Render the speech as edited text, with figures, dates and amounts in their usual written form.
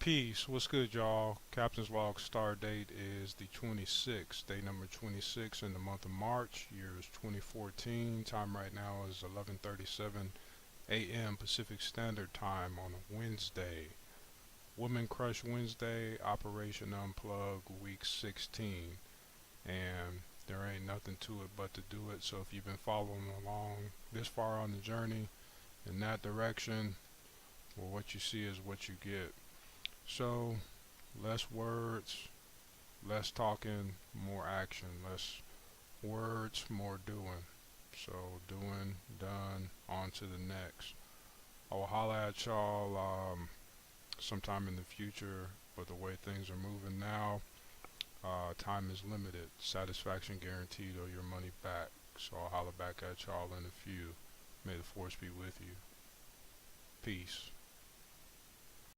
Peace. What's good, y'all? Captain's log star date is the 26th, day number 26 in the month of March, year is 2014. Time right now is 11:37 a.m. Pacific Standard Time on a Wednesday. Woman Crush Wednesday, Operation Unplug, week 16. And there ain't nothing to it but to do it. So if you've been following along this far on the journey in that direction, well, what you see is what you get. So, less words, less talking, more action. Less words, more doing. So, doing, done, on to the next. I will holla at y'all sometime in the future, but the way things are moving now, time is limited. Satisfaction guaranteed or your money back. So, I'll holla back at y'all in a few. May the force be with you. Peace.